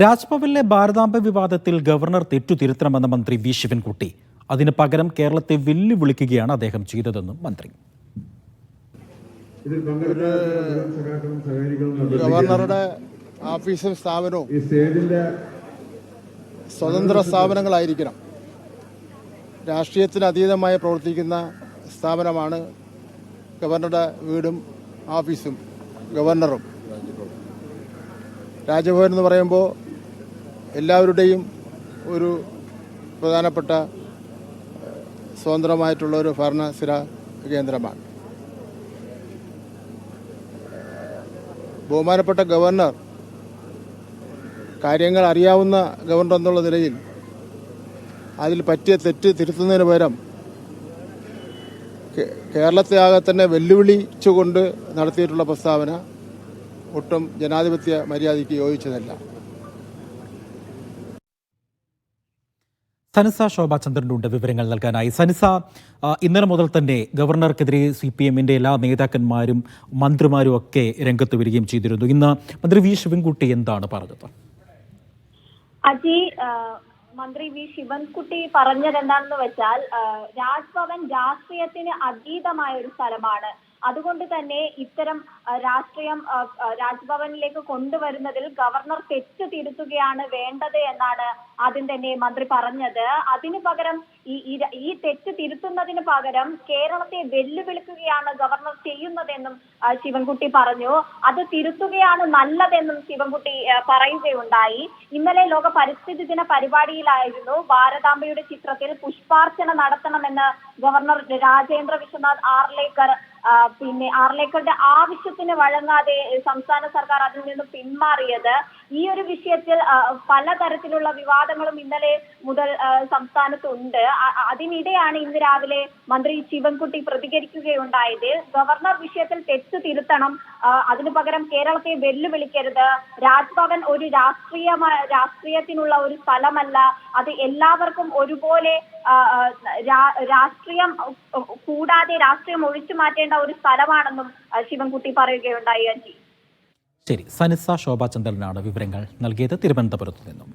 രാജ്ഭവനിലെ ഭാരതാംബ വിവാദത്തിൽ ഗവർണർ തെറ്റുതിരുത്തണമെന്ന മന്ത്രി വി ശിവൻകുട്ടി. അതിന് പകരം കേരളത്തെ വെല്ലുവിളിക്കുകയാണ് അദ്ദേഹം ചെയ്തതെന്നും മന്ത്രി. ഗവർണറുടെ ഓഫീസും സ്ഥാപനവും സ്വതന്ത്ര സ്ഥാപനങ്ങളായിരിക്കണം. രാഷ്ട്രീയത്തിന് അതീതമായി പ്രവർത്തിക്കുന്ന സ്ഥാപനമാണ് ഗവർണറുടെ വീടും ഓഫീസും ഗവർണറും. രാജ്ഭവൻ എന്ന് പറയുമ്പോൾ എല്ലാവരുടെയും ഒരു പ്രധാനപ്പെട്ട സ്വതന്ത്രമായിട്ടുള്ള ഒരു ഭരണസ്ഥിര കേന്ദ്രമാണ്. ബഹുമാനപ്പെട്ട ഗവർണർ കാര്യങ്ങൾ അറിയാവുന്ന ഗവർണർ എന്നുള്ള നിലയിൽ അതിൽ പറ്റിയ തെറ്റ് തിരുത്തുന്നതിന് പകരം കേരളത്തെ ആകെ തന്നെ വെല്ലുവിളിച്ചുകൊണ്ട് നടത്തിയിട്ടുള്ള പ്രസ്താവന ഒട്ടും ജനാധിപത്യ മര്യാദയ്ക്ക് യോജിച്ചതല്ല. സനിസ ശോഭാചന്ദ്രനുണ്ട് വിവരങ്ങൾ നൽകാനായി. സനിസ, ഇന്നലെ മുതൽ തന്നെ ഗവർണർക്കെതിരെ CPM-ന്റെ എല്ലാ നേതാക്കന്മാരും മന്ത്രിമാരും ഒക്കെ രംഗത്ത് വരികയും ചെയ്തിരുന്നു. ഇന്ന് മന്ത്രി വി ശിവൻകുട്ടി എന്താണ് പറഞ്ഞത്? മന്ത്രി വി ശിവൻകുട്ടി പറഞ്ഞത് എന്താണെന്ന് വെച്ചാൽ, രാജ്ഭവൻ രാഷ്ട്രീയത്തിന് അതീതമായ ഒരു സ്ഥലമാണ്. അതുകൊണ്ട് തന്നെ ഇത്തരം രാഷ്ട്രീയം രാജ്ഭവനിലേക്ക് കൊണ്ടുവരുന്നതിൽ ഗവർണർ തെറ്റ് തിരുത്തുകയാണ് വേണ്ടത് എന്നാണ് ആദ്യം തന്നെ മന്ത്രി പറഞ്ഞത്. അതിനു പകരം ഈ തെറ്റ് തിരുത്തുന്നതിന് പകരം കേരളത്തെ വെല്ലുവിളിക്കുകയാണ് ഗവർണർ ചെയ്യുന്നതെന്നും ശിവൻകുട്ടി പറഞ്ഞു. അത് തിരുത്തുകയാണ് നല്ലതെന്നും ശിവൻകുട്ടി പറയുകയുണ്ടായി. ഇന്നലെ ലോക പരിസ്ഥിതി ദിന പരിപാടിയിലായിരുന്നു ഭാരതാംബയുടെ ചിത്രത്തിൽ പുഷ്പാർച്ചന നടത്തണമെന്ന് ഗവർണർ രാജേന്ദ്ര വിശ്വനാഥ് ആർലേക്കറുടെ ആവശ്യത്തിന് വഴങ്ങാതെ സംസ്ഥാന സർക്കാർ അതിൽ നിന്ന് പിന്മാറിയത്. ഈ ഒരു വിഷയത്തിൽ പലതരത്തിലുള്ള വിവാദങ്ങളും ഇന്നലെ മുതൽ സംസ്ഥാനത്തുണ്ട്. അതിനിടെയാണ് ഇന്ന് രാവിലെ മന്ത്രി ശിവൻകുട്ടി പ്രതികരിക്കുകയുണ്ടായത്. ഗവർണർ വിഷയത്തിൽ തെറ്റ് തിരുത്തണം, അതിനു പകരം കേരളത്തെ വെല്ലുവിളിക്കരുത്. രാജ്ഭവൻ ഒരു രാഷ്ട്രീയത്തിനുള്ള ഒരു സ്ഥലമല്ല, അത് എല്ലാവർക്കും ഒരുപോലെ രാഷ്ട്രീയം കൂടാതെ രാഷ്ട്രീയം ഒഴിച്ചു മാറ്റേണ്ട ഒരു സ്ഥലമാണെന്നും ശിവൻകുട്ടി പറയുകയുണ്ടായി. ശരി, സനിസ ശോഭാചന്ദ്രനാണ് വിവരങ്ങൾ നൽകിയത് തിരുവനന്തപുരത്ത് നിന്നും.